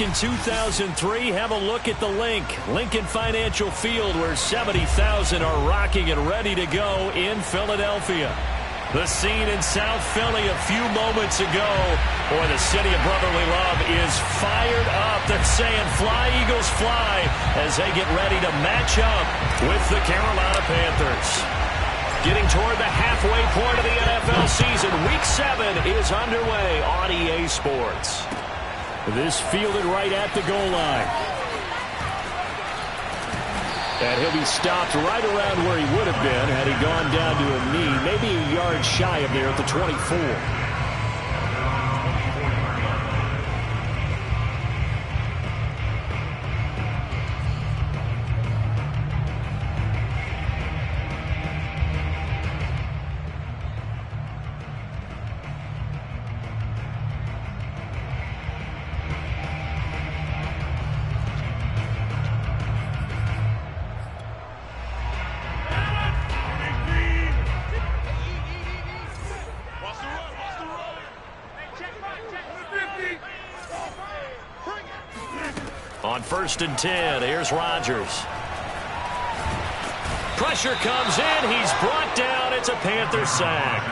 back in 2003, have a look at the Lincoln Financial Field, where 70,000 are rocking and ready to go in Philadelphia. The scene in South Philly a few moments ago. Boy, the city of brotherly love is fired up. They're saying, "Fly, Eagles, fly," as they get ready to match up with the Carolina Panthers. Getting toward the halfway point of the NFL season, Week 7 is underway on EA Sports. This fielded right at the goal line. And he'll be stopped right around where he would have been had he gone down to a knee, maybe a yard shy of there at the 24. On 1st and 10, here's Rodgers. Pressure comes in. He's brought down. It's a Panther sack.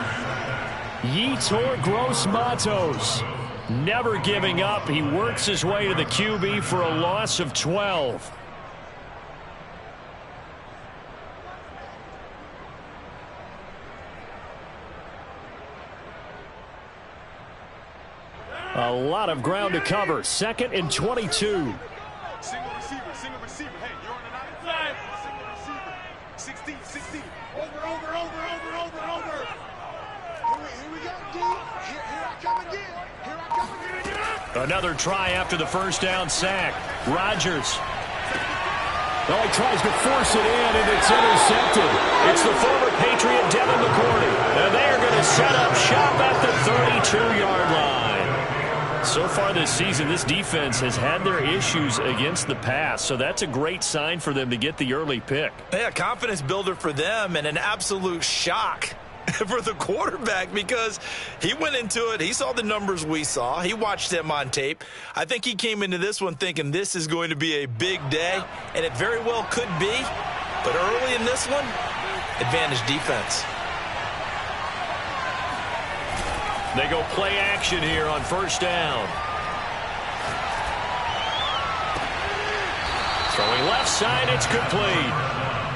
Yetur Gross-Matos, never giving up. He works his way to the QB for a loss of 12. A lot of ground to cover. 2nd and 22. Single receiver. Hey, you're on an outside. Single receiver. 16. Over. Here we go, D. Here I come again. Another try after the first down sack. Rodgers. Oh, he tries to force it in, and it's intercepted. It's the former Patriot Devin McCourty. And they are going to set up shop at the 32-yard line. So far this season, this defense has had their issues against the pass, so that's a great sign for them to get the early pick. Yeah, confidence builder for them and an absolute shock for the quarterback because he went into it. He saw the numbers we saw. He watched them on tape. I think he came into this one thinking this is going to be a big day, and it very well could be. But early in this one, advantage defense. They go play action here on 1st down. Throwing left side, it's complete.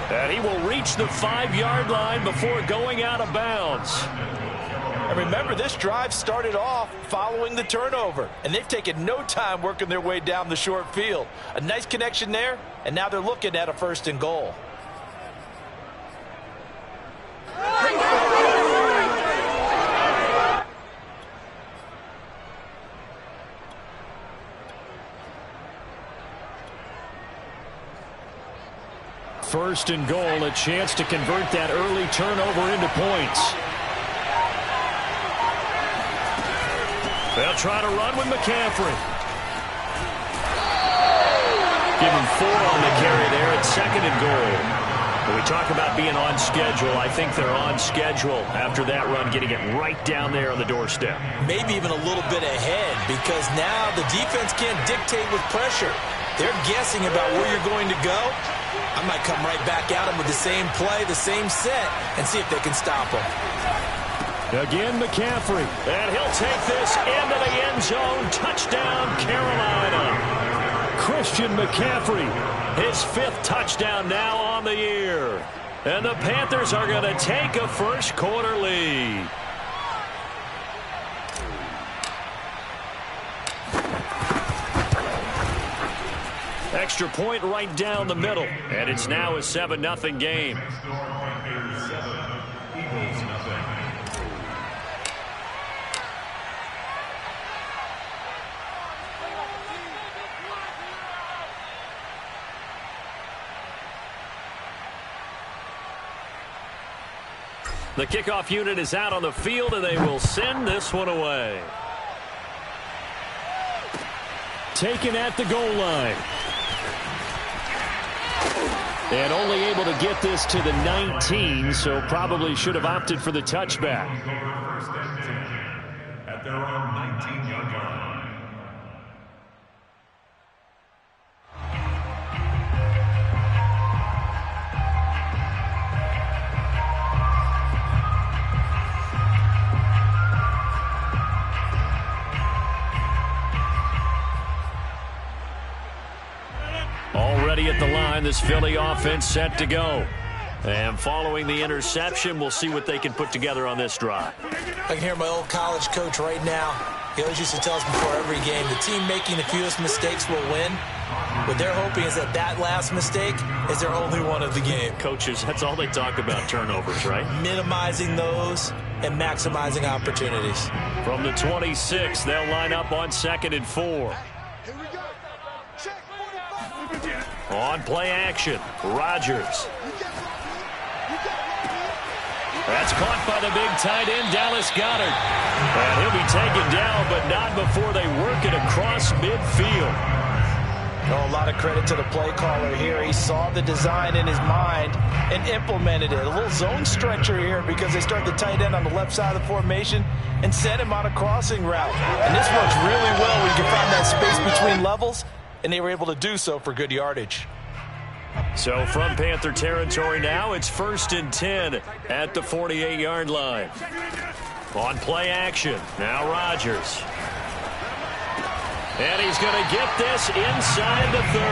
And he will reach the 5-yard line before going out of bounds. And remember, this drive started off following the turnover, and they've taken no time working their way down the short field. A nice connection there, and now they're looking at a 1st and goal. First and goal, a chance to convert that early turnover into points. They'll try to run with McCaffrey. Give him 4 on the carry there at 2nd and goal. When we talk about being on schedule, I think they're on schedule after that run, getting it right down there on the doorstep. Maybe even a little bit ahead because now the defense can't dictate with pressure. They're guessing about where you're going to go. I might come right back at him with the same play, the same set, and see if they can stop him. Again, McCaffrey. And he'll take this into the end zone. Touchdown, Carolina. Christian McCaffrey, his 5th touchdown now on the year. And the Panthers are going to take a first-quarter lead. Extra point right down the middle. And it's now a 7-0 game. The kickoff unit is out on the field, and they will send this one away. Taken at the goal line. And only able to get this to the 19, so probably should have opted for the touchback. At their own 19-yard line. ready at the line. This Philly offense set to go. And following the interception, we'll see what they can put together on this drive. I can hear my old college coach right now. He always used to tell us before every game, the team making the fewest mistakes will win. What they're hoping is that that last mistake is their only one of the game. Coaches, that's all they talk about, turnovers, right? Minimizing those and maximizing opportunities. From the 26, they'll line up on 2nd and 4. Here we go. Check 45. On play action, Rodgers. That's caught by the big tight end, Dallas Goedert. And he'll be taken down, but not before they work it across midfield. Oh, a lot of credit to the play caller here. He saw the design in his mind and implemented it. A little zone stretcher here because they start the tight end on the left side of the formation and sent him on a crossing route. And this works really well when you can find that space between levels, and they were able to do so for good yardage. So from Panther territory now, it's 1st and 10 at the 48-yard line. On play action, now Rodgers. And he's going to get this inside the 30.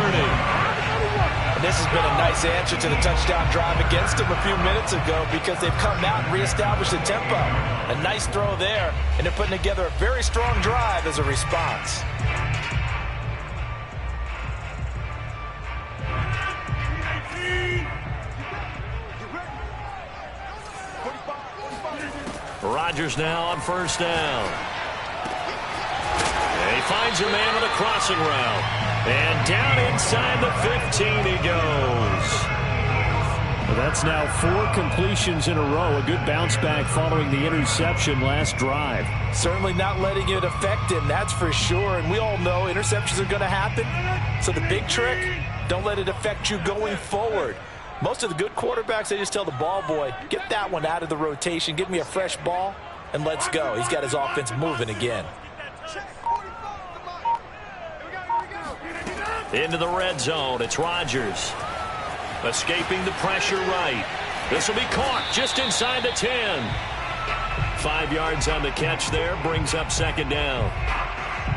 And this has been a nice answer to the touchdown drive against them a few minutes ago because they've come out and reestablished the tempo. A nice throw there, and they're putting together a very strong drive as a response. Rodgers now on 1st down. And he finds a man on a crossing route. And down inside the 15 he goes. Well, that's now 4 completions in a row. A good bounce back following the interception last drive. Certainly not letting it affect him, that's for sure. And we all know interceptions are going to happen. So the big trick, don't let it affect you going forward. Most of the good quarterbacks, they just tell the ball boy, get that one out of the rotation, give me a fresh ball, and let's go. He's got his offense moving again. Into the red zone, it's Rodgers. Escaping the pressure right. This will be caught just inside the 10. 5 yards on the catch there, brings up 2nd down.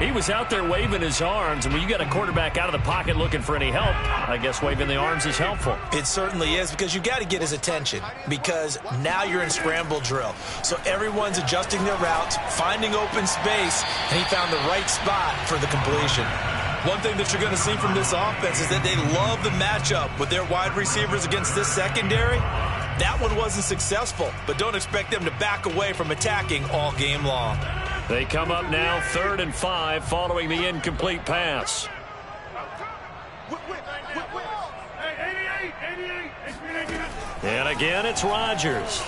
He was out there waving his arms, and when you got a quarterback out of the pocket looking for any help, I guess waving the arms is helpful. It certainly is, because you got to get his attention, because now you're in scramble drill. So everyone's adjusting their routes, finding open space, and he found the right spot for the completion. One thing that you're going to see from this offense is that they love the matchup with their wide receivers against this secondary. That one wasn't successful, but don't expect them to back away from attacking all game long. They come up now 3rd and 5 following the incomplete pass. And again, it's Rodgers.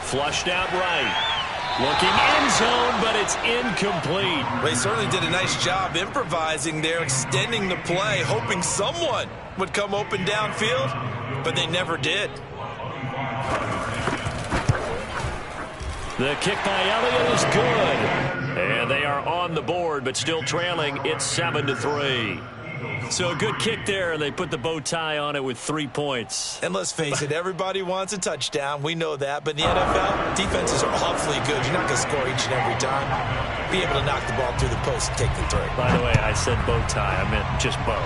Flushed out right. Looking end zone, but it's incomplete. They certainly did a nice job improvising there, extending the play, hoping someone would come open downfield, but they never did. The kick by Elliott is good. And they are on the board, but still trailing. It's 7-3. So a good kick there, and they put the bow tie on it with 3 points. And let's face it, everybody wants a touchdown. We know that. But in the NFL, defenses are awfully good. You're not going to score each and every time. Be able to knock the ball through the post and take the three. By the way, I said bow tie. I meant just bow.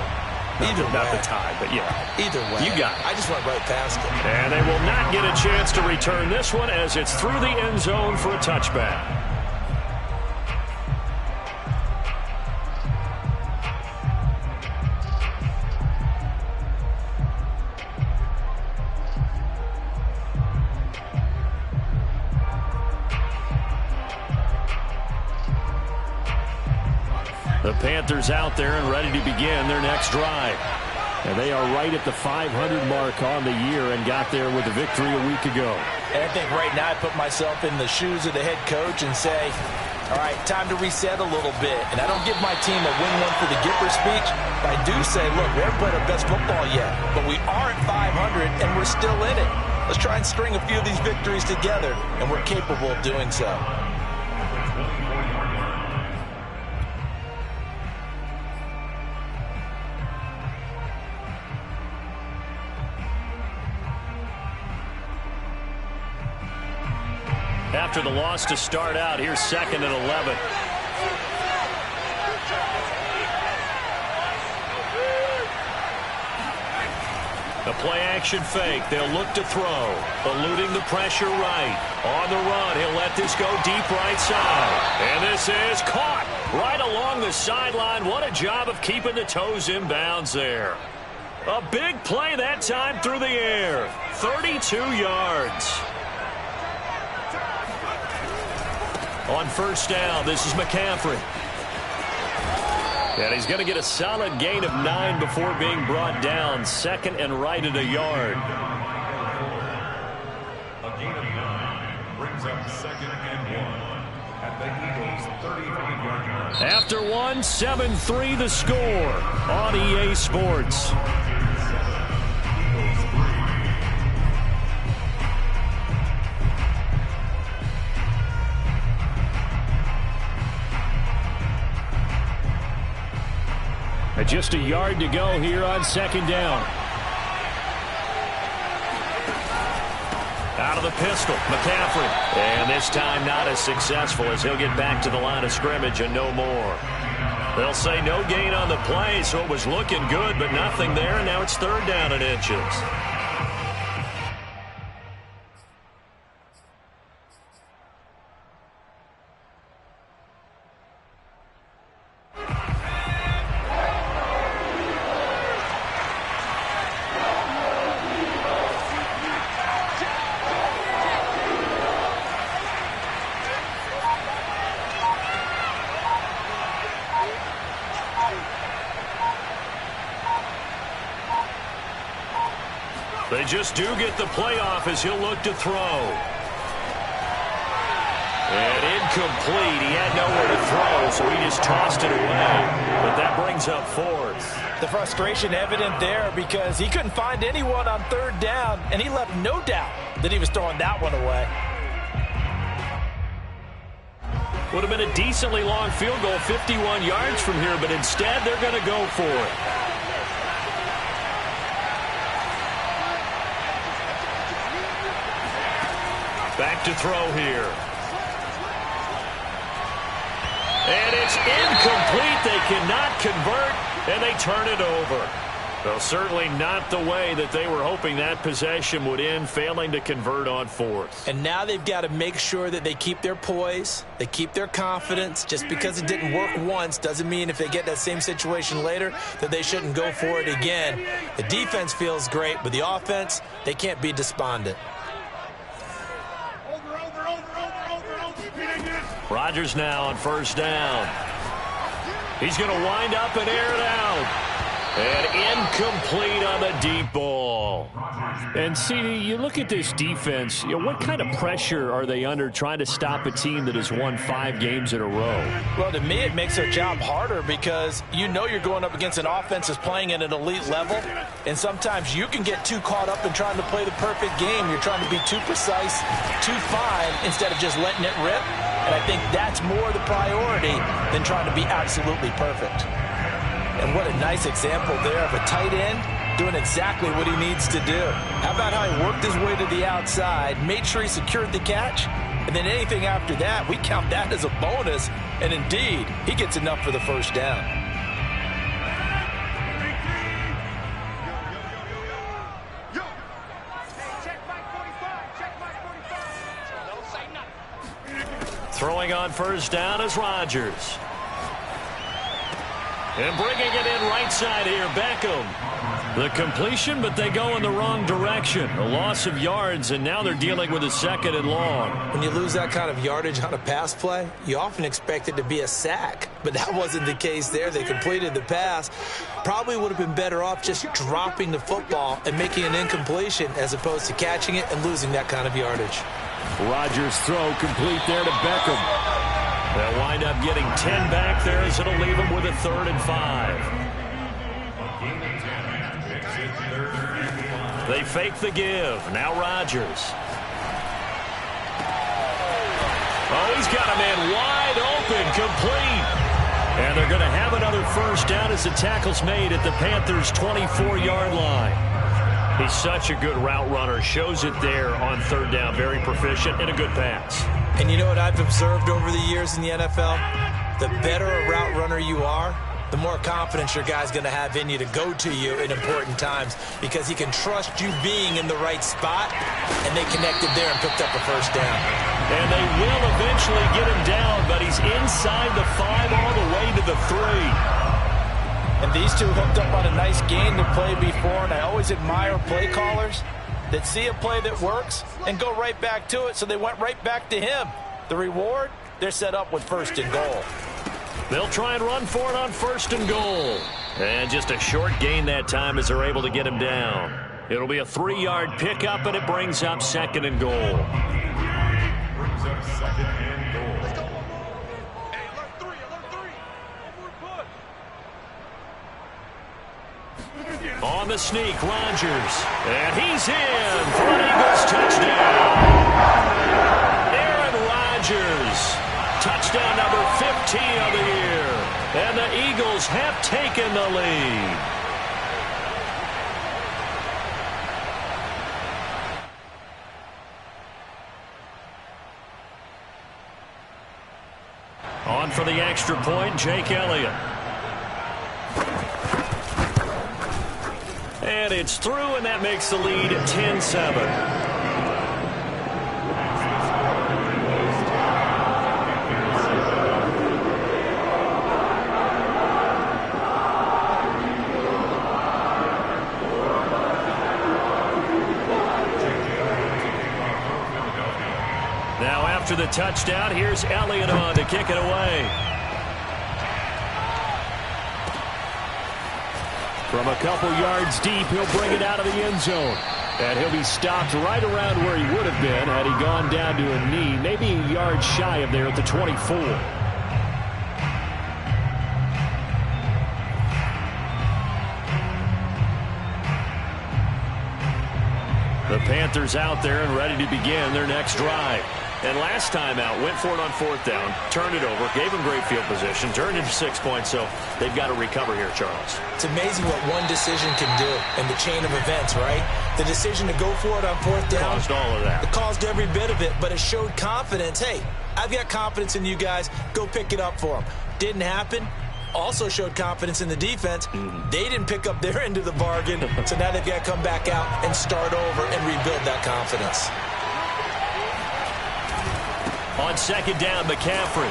Not the tie, but yeah. Either way. You got it. I just went right past it. And they will not get a chance to return this one as it's through the end zone for a touchback. The Panthers out there and ready to begin their next drive. And they are right at the 500 mark on the year and got there with a victory a week ago. And I think right now I put myself in the shoes of the head coach and say, all right, time to reset a little bit. And I don't give my team a win one for the Gipper speech, but I do say, look, we haven't played our best football yet, but we are at 500 and we're still in it. Let's try and string a few of these victories together, and we're capable of doing so. After the loss to start out, here's 2nd and 11. play action fake. They'll look to throw. Eluding the pressure right. On the run, he'll let this go deep right side. And this is caught right along the sideline. What a job of keeping the toes in bounds there. A big play that time through the air. 32 yards. On first down, this is McCaffrey. And he's going to get a solid gain of 9 before being brought down. Second and right at a yard. A gain of 9 brings up second and 1 at the Eagles' 35-yard line. After one, 7-3 the score on EA Sports. Just a yard to go here on second down. Out of the pistol, McCaffrey. And this time not as successful as he'll get back to the line of scrimmage and no more. They'll say no gain on the play, so it was looking good, but nothing there, and now it's third down and inches. They just do get the playoff as he'll look to throw. And incomplete. He had nowhere to throw, so he just tossed it away. But that brings up fourth. The frustration evident there because he couldn't find anyone on third down, and he left no doubt that he was throwing that one away. Would have been a decently long field goal, 51 yards from here, but instead they're going to go for it. Back to throw here. And it's incomplete. They cannot convert, and they turn it over. Well, certainly not the way that they were hoping that possession would end, failing to convert on fourth. And now they've got to make sure that they keep their poise, they keep their confidence. Just because it didn't work once doesn't mean if they get that same situation later that they shouldn't go for it again. The defense feels great, but the offense, they can't be despondent. Rodgers now on first down. He's going to wind up and air it out. And incomplete on the deep ball. And, CD, you look at this defense, what kind of pressure are they under trying to stop a team that has won 5 games in a row? Well, to me, it makes their job harder because you know you're going up against an offense that's playing at an elite level, and sometimes you can get too caught up in trying to play the perfect game. You're trying to be too precise, too fine, instead of just letting it rip. And I think that's more the priority than trying to be absolutely perfect. And what a nice example there of a tight end doing exactly what he needs to do. How about how he worked his way to the outside, made sure he secured the catch, and then anything after that, we count that as a bonus. And indeed, he gets enough for the first down. Throwing on first down is Rodgers. And bringing it in right side here, Beckham. The completion, but they go in the wrong direction. A loss of yards, and now they're dealing with a second and long. When you lose that kind of yardage on a pass play, you often expect it to be a sack. But that wasn't the case there. They completed the pass. Probably would have been better off just dropping the football and making an incompletion as opposed to catching it and losing that kind of yardage. Rodgers' throw complete there to Beckham. They'll wind up getting 10 back there as it'll leave them with a 3rd and 5. They fake the give. Now Rodgers. Oh, he's got a man wide open, complete. And they're going to have another first down as the tackle's made at the Panthers' 24-yard line. He's such a good route runner. Shows it there on third down. Very proficient and a good pass. And you know what I've observed over the years in the NFL? The better a route runner you are, the more confidence your guy's going to have in you to go to you in important times because he can trust you being in the right spot, and they connected there and picked up a first down. And they will eventually get him down, but he's inside the 5 all the way to the 3. And these two hooked up on a nice game to play before, and I always admire play callers that see a play that works and go right back to it, so they went right back to him. The reward, they're set up with 1st and goal. They'll try and run for it on 1st and goal. And just a short gain that time as they're able to get him down. It'll be a 3-yard pickup, and it brings up 2nd and goal. Brings up 2nd and goal. Let's go. Hey, alert 3. On the sneak, Rodgers. And he's in for an Eagles touchdown. Aaron Rodgers. Touchdown number 15 of the year. And the Eagles have taken the lead. On for the extra point, Jake Elliott. And it's through, and that makes the lead 10-7. Now after the touchdown, here's Elliott on to kick it away. From a couple yards deep, he'll bring it out of the end zone. And he'll be stopped right around where he would have been had he gone down to a knee, maybe a yard shy of there at the 24. The Panthers out there and ready to begin their next drive. And last time out, went for it on 4th down, turned it over, gave him great field position, turned into 6 points, so they've got to recover here, Charles. It's amazing what one decision can do in the chain of events, right? The decision to go for it on 4th down. Caused all of that. It caused every bit of it, but it showed confidence. Hey, I've got confidence in you guys. Go pick it up for them. Didn't happen. Also showed confidence in the defense. They didn't pick up their end of the bargain, so now they've got to come back out and start over and rebuild that confidence. On 2nd down, McCaffrey.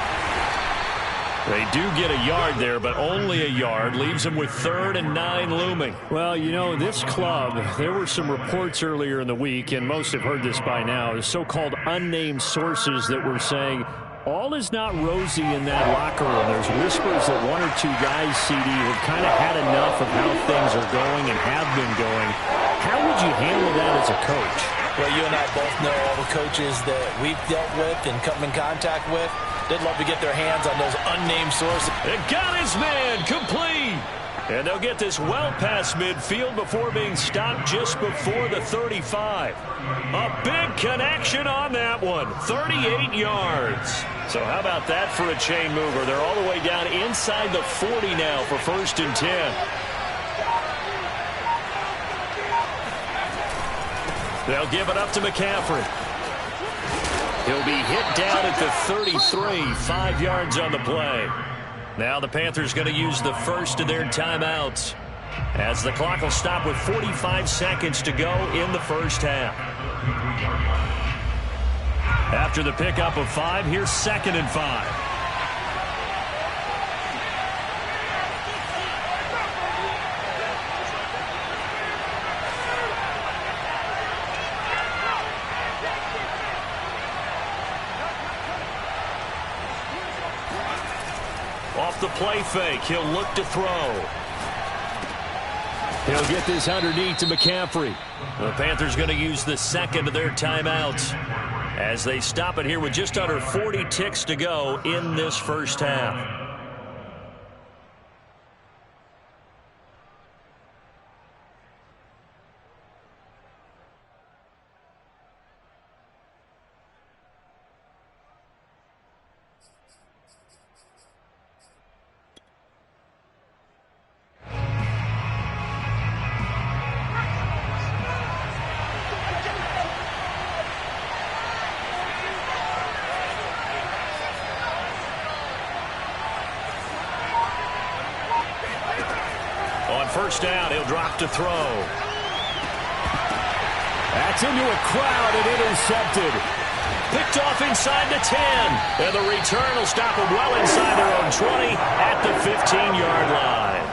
They do get a yard there, but only a yard. Leaves them with 3rd and 9 looming. Well, you know, this club, there were some reports earlier in the week, and most have heard this by now, the so-called unnamed sources that were saying all is not rosy in that locker room. There's whispers that 1 or 2 guys, CD, have kind of had enough of how things are going and have been going. How would you handle that as a coach? Well, you and I both know all the coaches that we've dealt with and come in contact with. They'd love to get their hands on those unnamed sources. And got his man complete. And they'll get this well past midfield before being stopped just before the 35. A big connection on that one. 38 yards. So how about that for a chain mover? They're all the way down inside the 40 now for 1st and 10. They'll give it up to McCaffrey. He'll be hit down at the 33, 5 yards on the play. Now the Panthers going to use the first of their timeouts as the clock will stop with 45 seconds to go in the first half. After the pickup of 5, here's 2nd and 5. Off the play fake, he'll look to throw. He'll get this underneath to McCaffrey. The Panthers going to use the second of their timeouts as they stop it here with just under 40 ticks to go in this first half. first down. He'll drop to throw. That's into a crowd and intercepted. Picked off inside the 10. And the return will stop him well inside their own 20 at the 15-yard line.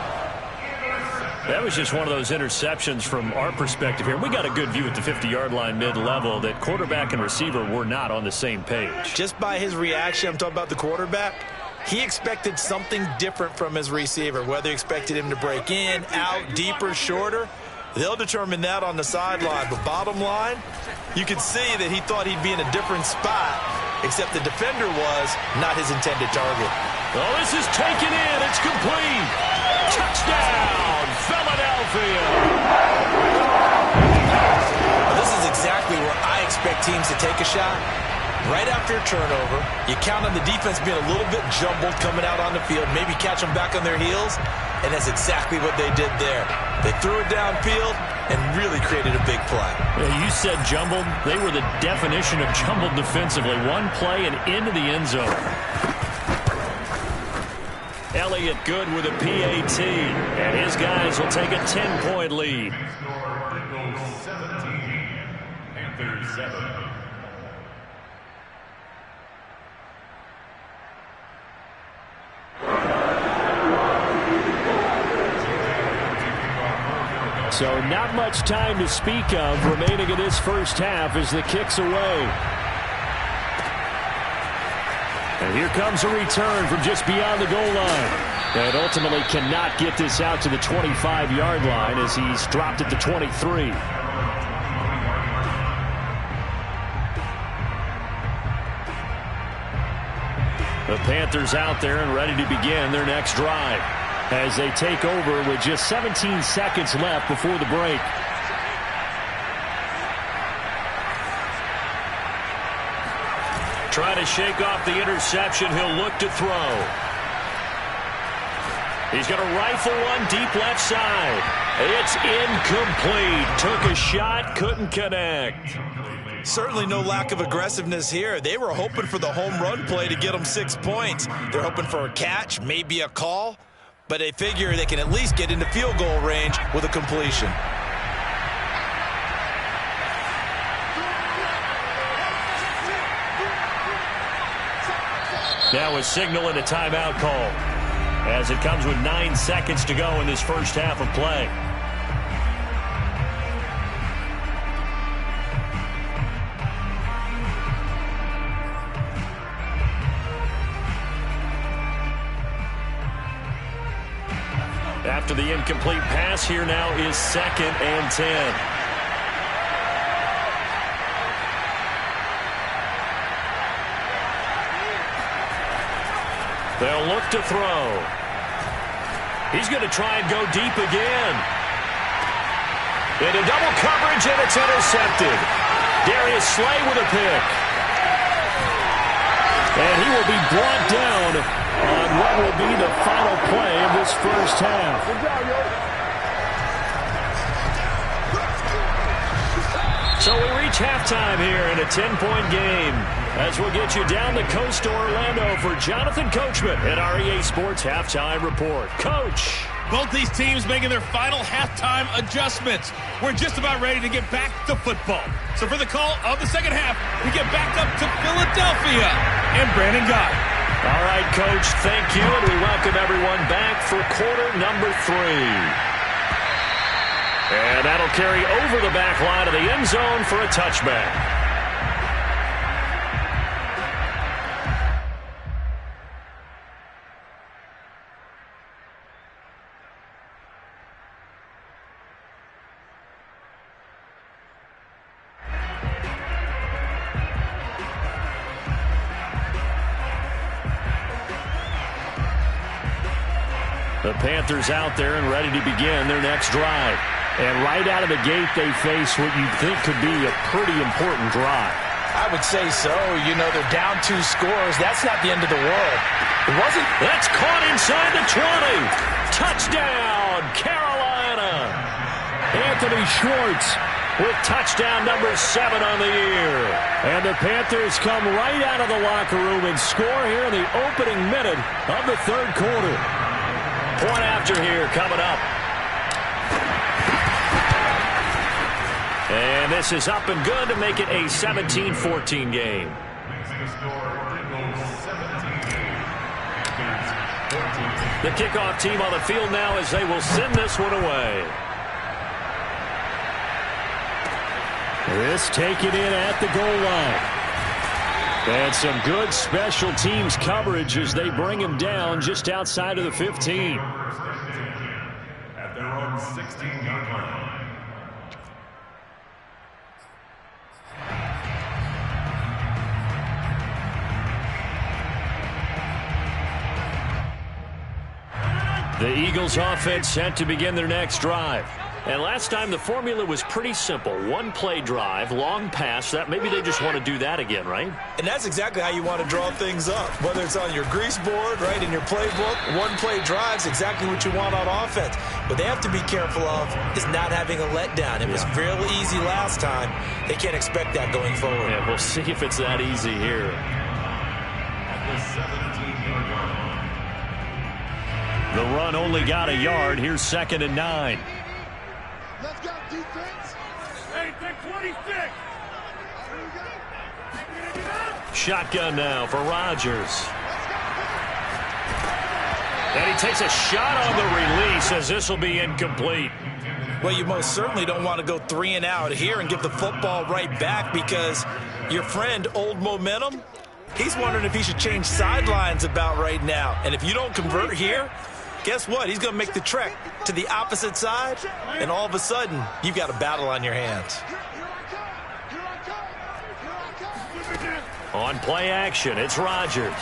That was just one of those interceptions from our perspective here. We got a good view at the 50-yard line mid-level that quarterback and receiver were not on the same page. Just by his reaction, I'm talking about the quarterback, he expected something different from his receiver, whether he expected him to break in, out, deeper, shorter. They'll determine that on the sideline. But bottom line, you can see that he thought he'd be in a different spot, except the defender was not his intended target. Oh, this is taken in. It's complete. Touchdown, Philadelphia. This is exactly where I expect teams to take a shot. Right after a turnover, you count on the defense being a little bit jumbled coming out on the field, maybe catch them back on their heels, and that's exactly what they did there. They threw it downfield and really created a big play. You said jumbled. They were the definition of jumbled defensively. One play and into the end zone. Elliott good with a PAT, and his guys will take a 10-point lead. Panthers 7. So not much time to speak of remaining in this first half as the kick's away. And here comes a return from just beyond the goal line. And ultimately cannot get this out to the 25-yard line as he's dropped at the 23. The Panthers out there and ready to begin their next drive as they take over with just 17 seconds left before the break. Trying to shake off the interception. He'll look to throw. He's going to rifle one deep left side. It's incomplete. Took a shot, couldn't connect. Certainly no lack of aggressiveness here. They were hoping for the home run play to get them 6 points. They're hoping for a catch, maybe a call, but they figure they can at least get into field goal range with a completion. Now a signal and a timeout call as it comes with 9 seconds to go in this first half of play. After the incomplete pass, here now is 2nd and 10. They'll look to throw. He's going to try and go deep again. Into double coverage, and it's intercepted. Darius Slay with a pick. And he will be brought down on what will be the final play of this first half. Good job, yo. So we reach halftime here in a 10-point game as we'll get you down the coast to Orlando for Jonathan Coachman at our EA Sports Halftime Report. Coach. Both these teams making their final halftime adjustments. We're just about ready to get back to football. So for the call of the second half, we get back up to Philadelphia and Brandon Guy. All right, Coach, thank you, and we welcome everyone back for quarter number 3. And that'll carry over the back line of the end zone for a touchback. The Panthers out there and ready to begin their next drive. And right out of the gate, they face what you think could be a pretty important drive. I would say so. You know, they're down 2 scores. That's not the end of the world. It wasn't. That's caught inside the 20. Touchdown, Carolina. Anthony Schwartz with touchdown number 7 on the year. And the Panthers come right out of the locker room and score here in the opening minute of the third quarter. Point after here coming up. And this is up and good to make it a 17-14 game. The kickoff team on the field now as they will send this one away. This taken in at the goal line. And some good special teams coverage as they bring him down just outside of the 15. At their own 16-yard line. The Eagles offense set to begin their next drive. And last time the formula was pretty simple. One play drive, long pass. That maybe they just want to do that again, right? And that's exactly how you want to draw things up. Whether it's on your grease board, right, in your playbook, one play drive's exactly what you want on offense. What they have to be careful of is not having a letdown. It was fairly easy last time. They can't expect that going forward. Yeah, we'll see if it's that easy here. The run only got a yard. Here's 2nd and 9. Let's go, defense. Hey, 26. Shotgun now for Rodgers. And he takes a shot on the release as this will be incomplete. Well, you most certainly don't want to go 3 and out here and give the football right back because your friend, Old Momentum, he's wondering if he should change sidelines about right now. And if you don't convert here, guess what? He's going to make the trek to the opposite side, and all of a sudden, you've got a battle on your hands. On play action, it's Rodgers.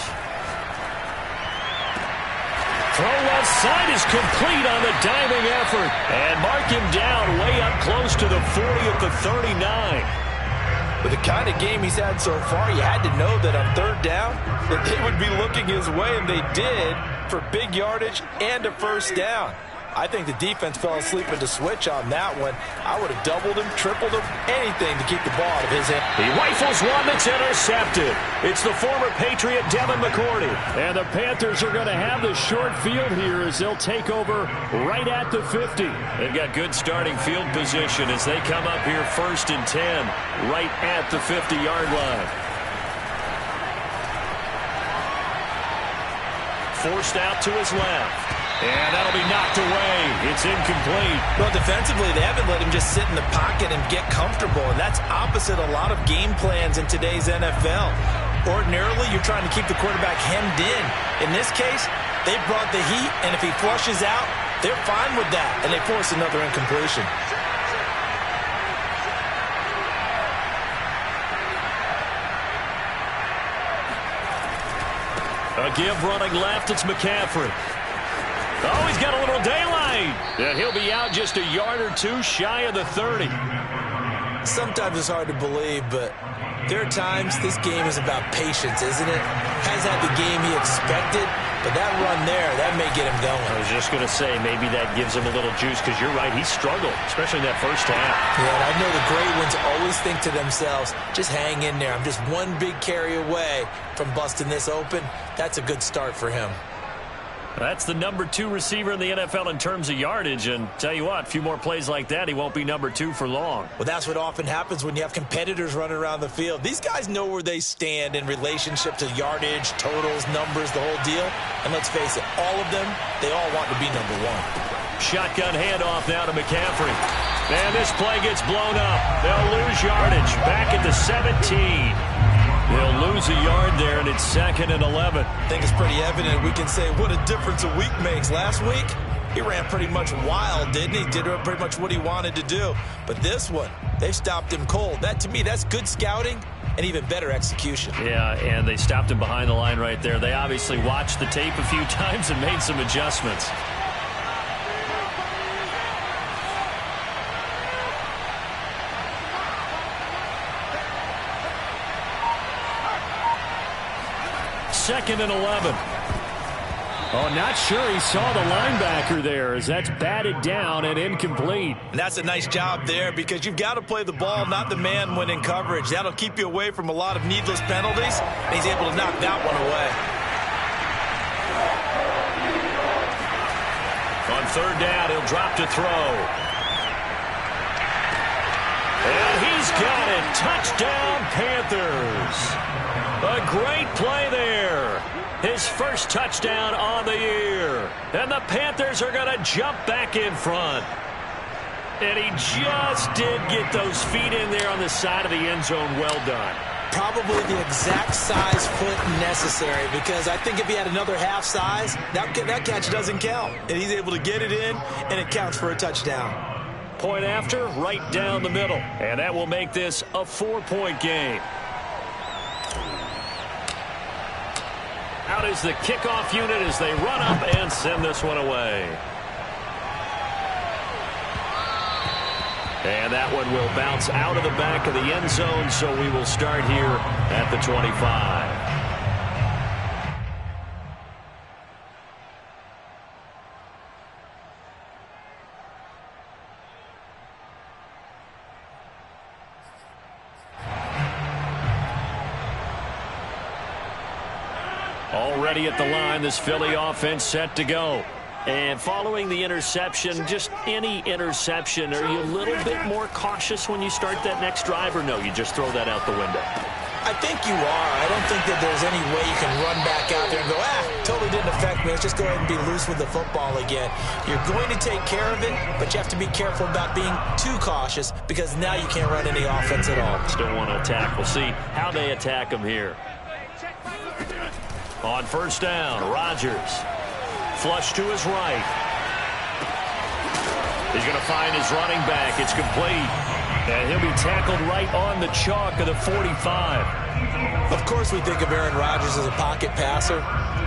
Throw left side is complete on the diving effort. And mark him down way up close to the 40 at the 39. With the kind of game he's had so far, you had to know that on 3rd down that they would be looking his way, and they did, for big yardage and a 1st down. I think the defense fell asleep at the switch on that one. I would have doubled him, tripled him, anything to keep the ball out of his hand. He rifles one that's intercepted. It's the former Patriot Devin McCourty. And the Panthers are going to have the short field here as they'll take over right at the 50. They've got good starting field position as they come up here 1st and 10 right at the 50-yard line. Forced out to his left. And that'll be knocked away. It's incomplete. Well, defensively, they haven't let him just sit in the pocket and get comfortable, and that's opposite a lot of game plans in today's NFL. Ordinarily, you're trying to keep the quarterback hemmed in. In this case, they brought the heat, and if he flushes out, they're fine with that, and they force another incompletion. A give running left, it's McCaffrey. Oh, he's got a little daylight. And he'll be out just a yard or two shy of the 30. Sometimes it's hard to believe, but there are times this game is about patience, isn't it? Has had the game he expected, but that run there, that may get him going. I was just going to say, maybe that gives him a little juice because you're right, he struggled, especially in that 1st half. Yeah, and I know the great ones always think to themselves, just hang in there. I'm just one big carry away from busting this open. That's a good start for him. That's the number 2 receiver in the NFL in terms of yardage. And tell you what, a few more plays like that, he won't be number 2 for long. Well, that's what often happens when you have competitors running around the field. These guys know where they stand in relationship to yardage, totals, numbers, the whole deal. And let's face it, all of them, they all want to be number 1. Shotgun handoff now to McCaffrey. And this play gets blown up. They'll lose yardage. Back at the 17. They'll lose a yard there, and it's 2nd and 11. I think it's pretty evident. We can say what a difference a week makes. Last week, he ran pretty much wild, didn't he? Did pretty much what he wanted to do. But this one, they've stopped him cold. That, to me, that's good scouting and even better execution. Yeah, and they stopped him behind the line right there. They obviously watched the tape a few times and made some adjustments. Second and 11. Oh, not sure he saw the linebacker there as that's batted down and incomplete. And that's a nice job there because you've got to play the ball, not the man when in coverage. That'll keep you away from a lot of needless penalties, and he's able to knock that one away. On third down, he'll drop to throw. And he's got it. Touchdown, Panthers. A great play there. His first touchdown on the year. And the Panthers are going to jump back in front. And he just did get those feet in there on the side of the end zone. Well done. Probably the exact size foot necessary, because I think if he had another half size, that catch doesn't count. And he's able to get it in, and it counts for a touchdown. Point after, right down the middle. And that will make this a 4-point game. Out is the kickoff unit as they run up and send this one away. And that one will bounce out of the back of the end zone, so we will start here at the 25. Already at the line, this Philly offense set to go. And following the interception, just any interception, are you a little bit more cautious when you start that next drive, or no, you just throw that out the window? I think you are. I don't think that there's any way you can run back out there and go, totally didn't affect me. Let's just go ahead and be loose with the football again. You're going to take care of it, but you have to be careful about being too cautious, because now you can't run any offense at all. Still want to attack. We'll see how they attack him here. On first down, Rodgers. Flush to his right. He's going to find his running back. It's complete. And he'll be tackled right on the chalk of the 45. Of course we think of Aaron Rodgers as a pocket passer,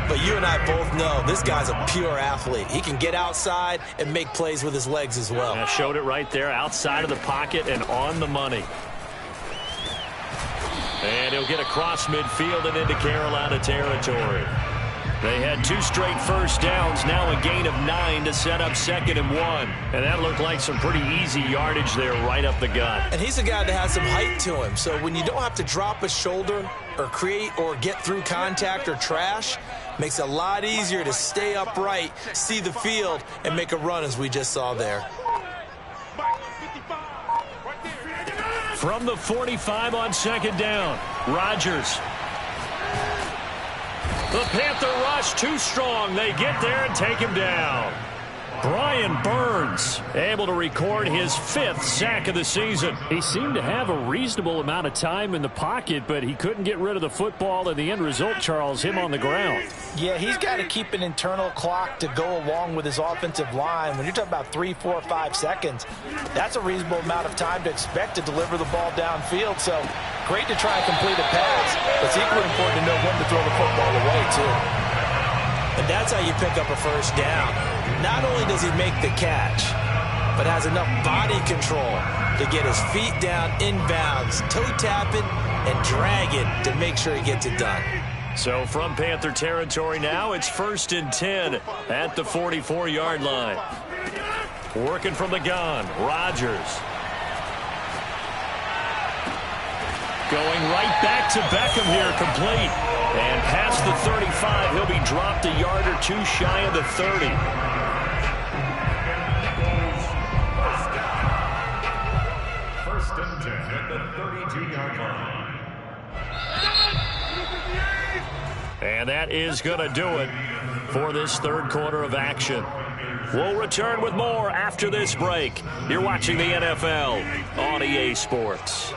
but you and I both know this guy's a pure athlete. He can get outside and make plays with his legs as well. I showed it right there, outside of the pocket and on the money. And he'll get across midfield and into Carolina territory. They had 2 straight first downs, now a gain of 9 to set up 2nd and 1. And that looked like some pretty easy yardage there right up the gut. And he's a guy that has some height to him, so when you don't have to drop a shoulder or create or get through contact or trash, makes it a lot easier to stay upright, see the field, and make a run as we just saw there. From the 45 on 2nd down, Rodgers. The Panther rush too strong. They get there and take him down. Brian Burns able to record his 5th sack of the season. He seemed to have a reasonable amount of time in the pocket, but he couldn't get rid of the football, and the end result, Charles, him on the ground. Yeah, he's got to keep an internal clock to go along with his offensive line. When you're talking about 3, 4, 5 seconds, that's a reasonable amount of time to expect to deliver the ball downfield. So great to try and complete a pass. It's equally important to know when to throw the football away, too. And that's how you pick up a first down. Not only does he make the catch, but has enough body control to get his feet down inbounds, toe tapping, and drag it to make sure he gets it done. So from Panther territory now, it's 1st and 10 at the 44-yard line. Working from the gun, Rodgers. Going right back to Beckham here, complete. And past the 35, he'll be dropped a yard or 2 shy of the 30. First and 10 at the 32-yard line. And that is going to do it for this 3rd quarter of action. We'll return with more after this break. You're watching the NFL on EA Sports.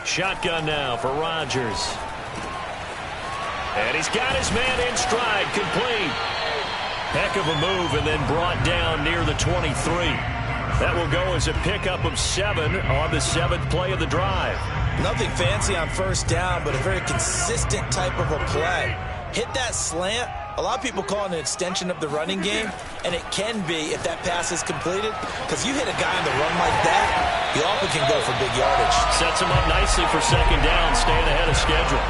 Shotgun now for Rodgers. And he's got his man in stride, complete. Heck of a move, and then brought down near the 23. That will go as a pickup of 7 on the 7th play of the drive. Nothing fancy on first down, but a very consistent type of a play. Hit that slant. A lot of people call it an extension of the running game, and it can be if that pass is completed, because you hit a guy on the run like that, you often can go for big yardage. Sets him up nicely for 2nd down, staying ahead of schedule.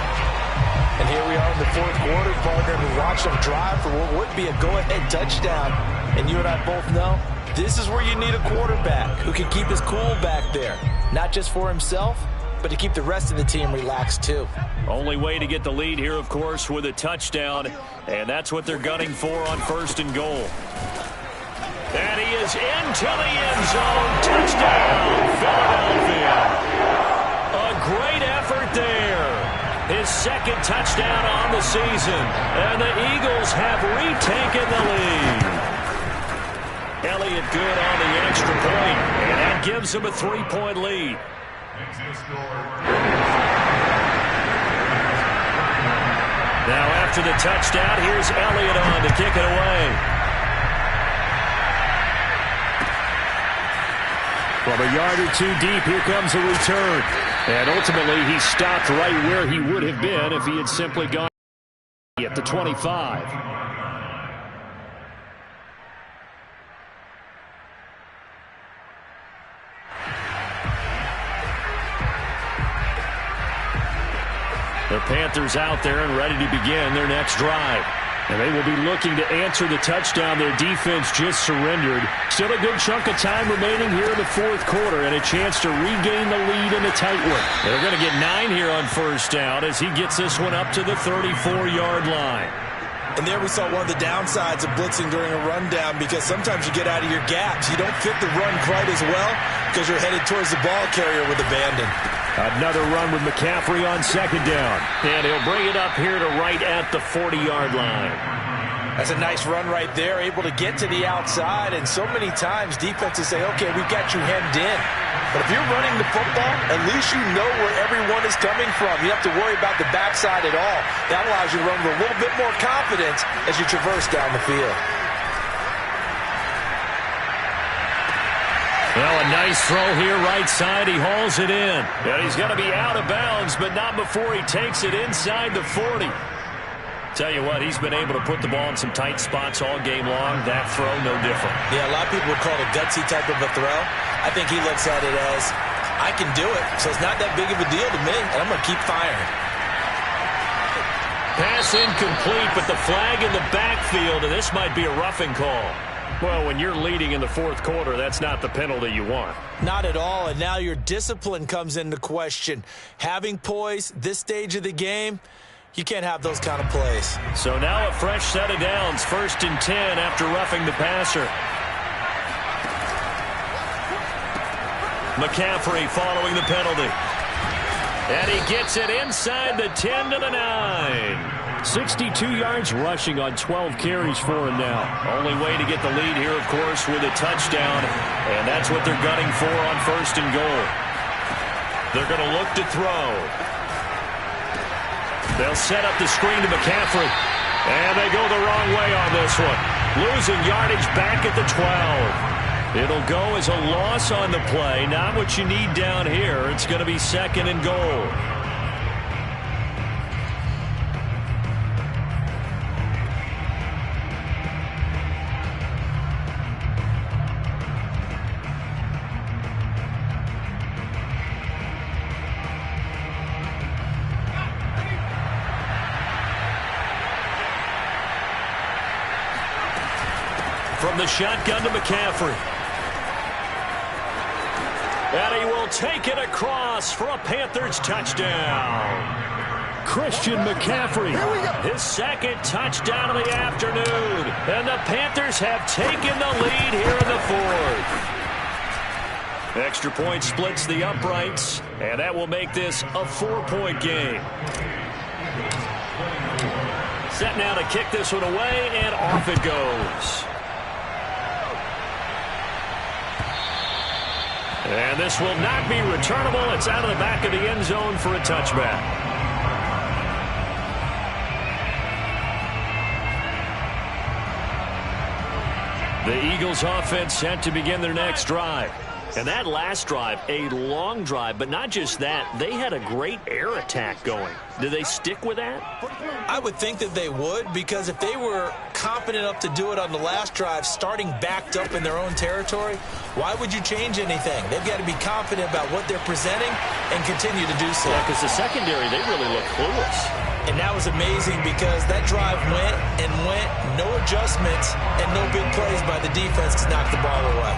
And here we are in the 4th quarter, partner, and we watch them drive for what would be a go-ahead touchdown. And you and I both know this is where you need a quarterback who can keep his cool back there, not just for himself, but to keep the rest of the team relaxed too. Only way to get the lead here, of course, with a touchdown, and that's what they're gunning for on 1st and goal. And he is into the end zone. Touchdown, Philadelphia. A great effort there. His 2nd touchdown on the season, and the Eagles have retaken the lead. Elliott good on the extra point, and that gives him a 3-point lead. Now after the touchdown, here's Elliott on to kick it away. From a yard or 2 deep, here comes a return. And ultimately, he stopped right where he would have been if he had simply gone at the 25. The Panthers out there and ready to begin their next drive. And they will be looking to answer the touchdown their defense just surrendered. Still a good chunk of time remaining here in the 4th quarter and a chance to regain the lead in a tight one. They're going to get 9 here on 1st down as he gets this one up to the 34-yard line. And there we saw one of the downsides of blitzing during a rundown, because sometimes you get out of your gaps. You don't fit the run quite as well because you're headed towards the ball carrier with abandon. Another run with McCaffrey on 2nd down. And he'll bring it up here to right at the 40-yard line. That's a nice run right there, able to get to the outside. And so many times defenses say, okay, we've got you hemmed in. But if you're running the football, at least you know where everyone is coming from. You don't have to worry about the backside at all. That allows you to run with a little bit more confidence as you traverse down the field. Well, a nice throw here right side. He hauls it in. And he's going to be out of bounds, but not before he takes it inside the 40. Tell you what, he's been able to put the ball in some tight spots all game long. That throw, no different. Yeah, a lot of people would call it a gutsy type of a throw. I think he looks at it as, I can do it, so it's not that big of a deal to me, and I'm going to keep firing. Pass incomplete, but the flag in the backfield, and this might be a roughing call. Well, when you're leading in the 4th quarter, that's not the penalty you want. Not at all, and now your discipline comes into question. Having poise this stage of the game, you can't have those kind of plays. So now a fresh set of downs, 1st and 10 after roughing the passer. McCaffrey following the penalty. And he gets it inside the 10 to the 9. 62 yards rushing on 12 carries for him now. Only way to get the lead here, of course, with a touchdown. And that's what they're gunning for on 1st and goal. They're going to look to throw. They'll set up the screen to McCaffrey. And they go the wrong way on this one. Losing yardage back at the 12. It'll go as a loss on the play. Not what you need down here. It's going to be 2nd and goal. From the shotgun to McCaffrey. And he will take it across for a Panthers touchdown. Christian McCaffrey, his 2nd touchdown of the afternoon. And the Panthers have taken the lead here in the 4th. Extra point splits the uprights, and that will make this a 4-point game. Set now to kick this one away, and off it goes. And this will not be returnable. It's out of the back of the end zone for a touchback. The Eagles offense set to begin their next drive. And that last drive, a long drive, but not just that. They had a great air attack going. Do they stick with that? I would think that they would, because if they were confident enough to do it on the last drive, starting backed up in their own territory, why would you change anything? They've got to be confident about what they're presenting and continue to do so. Yeah, because the secondary, they really look clueless. And that was amazing because that drive went and went, no adjustments, and no big plays by the defense to knock the ball away.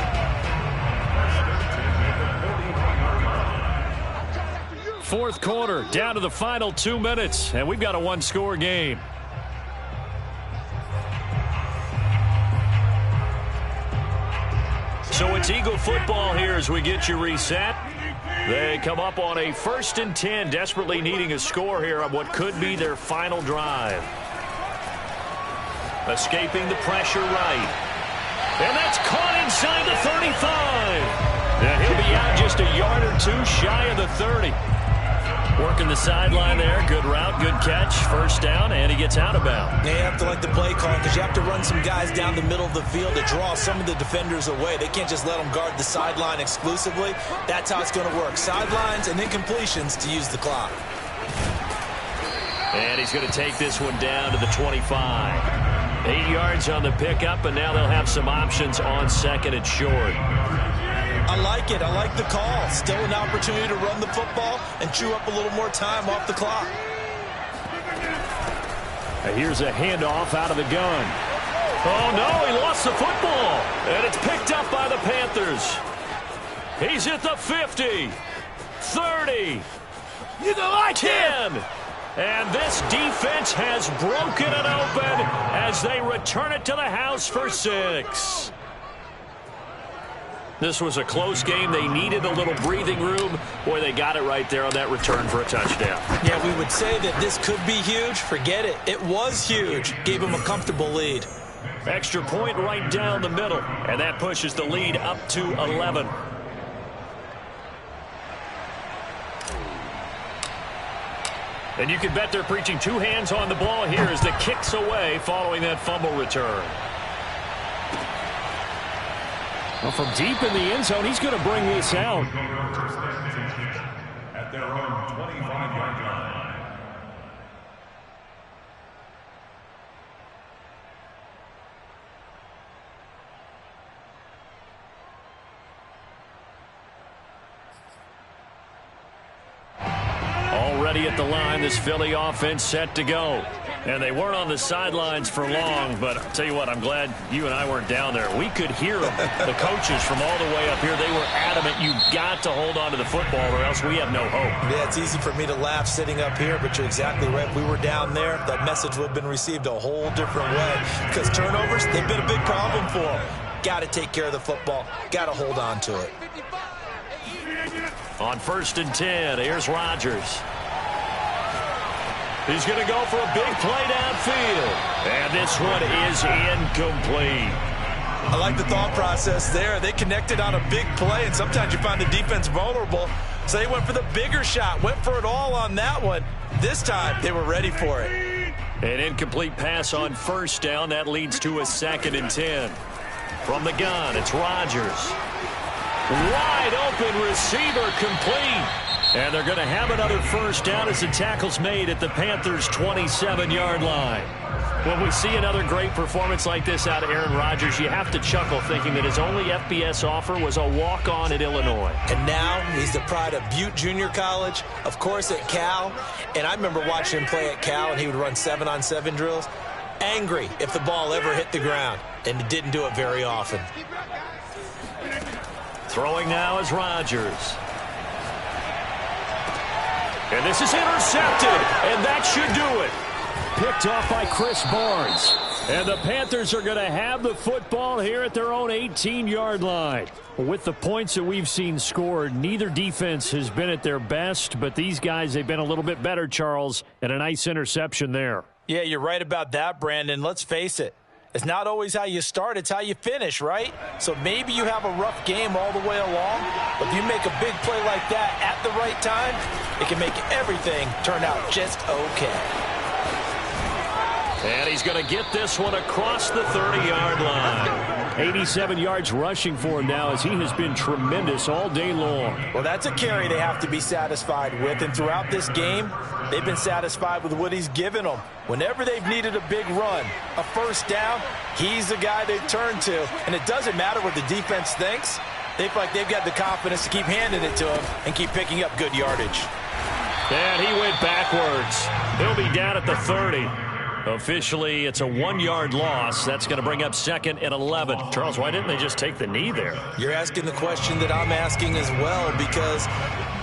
fourth quarter, down to the final 2 minutes, and we've got a one-score game. So it's Eagle football here as we get you reset. They come up on a 1st and 10, desperately needing a score here on what could be their final drive. Escaping the pressure right. And that's caught inside the 35. And he'll be out just a yard or two shy of the 30. Working the sideline there. Good route, good catch. First down, and he gets out of bounds. You have to like the play call because you have to run some guys down the middle of the field to draw some of the defenders away. They can't just let them guard the sideline exclusively. That's how it's going to work. Sidelines and then completions to use the clock. And he's going to take this one down to the 25. 8 yards on the pickup, and now they'll have some options on 2nd and short. I like it. I like the call. Still an opportunity to run the football and chew up a little more time off the clock. And here's a handoff out of the gun. Oh, no, he lost the football. And it's picked up by the Panthers. He's at the 50, 30, 10. And this defense has broken it open as they return it to the house for 6. This was a close game. They needed a little breathing room. Boy, they got it right there on that return for a touchdown. Yeah, we would say that this could be huge. Forget it. It was huge. Gave them a comfortable lead. Extra point right down the middle. And that pushes the lead up to 11. And you can bet they're preaching 2 hands on the ball here as the kick's away following that fumble return. Well, from deep in the end zone, he's going to bring this out. At their own 25-yard line. Already at the line, this Philly offense set to go. And they weren't on the sidelines for long, but I'll tell you what, I'm glad you and I weren't down there. We could hear them, the coaches from all the way up here. They were adamant, you've got to hold on to the football or else we have no hope. Yeah, it's easy for me to laugh sitting up here, but you're exactly right. If we were down there, that message would have been received a whole different way. Because turnovers, they've been a big problem for them. Got to take care of the football. Got to hold on to it. On 1st and 10, here's Rodgers. He's going to go for a big play downfield. And this one is incomplete. I like the thought process there. They connected on a big play, and sometimes you find the defense vulnerable. So they went for the bigger shot, went for it all on that one. This time, they were ready for it. An incomplete pass on 1st down. That leads to a 2nd and 10. From the gun, it's Rodgers. Wide open receiver complete. And they're going to have another 1st down as the tackle's made at the Panthers' 27-yard line. When we see another great performance like this out of Aaron Rodgers, you have to chuckle thinking that his only FBS offer was a walk-on at Illinois. And now he's the pride of Butte Junior College, of course at Cal. And I remember watching him play at Cal, and he would run 7-on-7 drills. Angry if the ball ever hit the ground, and it didn't do it very often. Throwing now is Rodgers. And this is intercepted, and that should do it. Picked off by Chris Barnes. And the Panthers are going to have the football here at their own 18-yard line. With the points that we've seen scored, neither defense has been at their best, but these guys, they've been a little bit better, Charles, and a nice interception there. Yeah, you're right about that, Brandon. Let's face it. It's not always how you start, it's how you finish, right? So maybe you have a rough game all the way along, but if you make a big play like that at the right time, it can make everything turn out just okay. And he's going to get this one across the 30-yard line. 87 yards rushing for him now as he has been tremendous all day long. Well, that's a carry they have to be satisfied with, and throughout this game, they've been satisfied with what he's given them. Whenever they've needed a big run, a 1st down, he's the guy they've turned to. And it doesn't matter what the defense thinks. They feel like they've got the confidence to keep handing it to him and keep picking up good yardage. And he went backwards. He'll be down at the 30. Officially, it's a 1-yard loss. That's going to bring up 2nd and 11. Charles, why didn't they just take the knee there? You're asking the question that I'm asking as well, because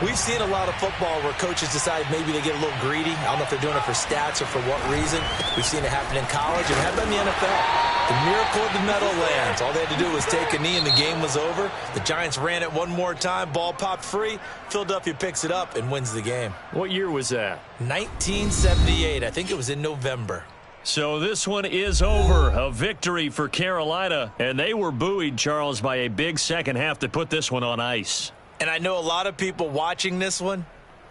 We've seen a lot of football where coaches decide maybe they get a little greedy. I don't know if they're doing it for stats or for what reason. We've seen it happen in college and have done in the NFL. The miracle of the Meadowlands. All they had to do was take a knee and the game was over. The Giants ran it one more time. Ball popped free. Philadelphia picks it up and wins the game. What year was that? 1978. I think it was in November. So this one is over. A victory for Carolina. And they were buoyed, Charles, by a big second half to put this one on ice. And I know a lot of people watching this one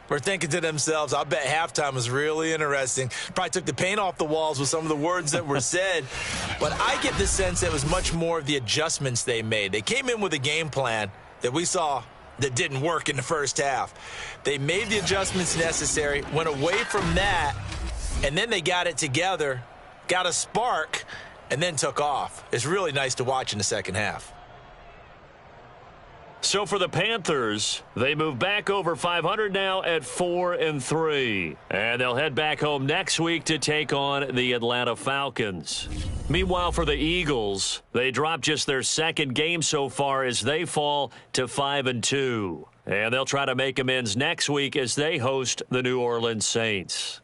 were thinking to themselves, I bet halftime was really interesting. Probably took the paint off the walls with some of the words that were said. But I get the sense that it was much more of the adjustments they made. They came in with a game plan that we saw that didn't work in the first half. They made the adjustments necessary, went away from that, and then they got it together, got a spark, and then took off. It's really nice to watch in the second half. So for the Panthers, they move back over 500 now at 4-3. And they'll head back home next week to take on the Atlanta Falcons. Meanwhile, for the Eagles, they dropped just their second game so far as they fall to 5-2. And they'll try to make amends next week as they host the New Orleans Saints.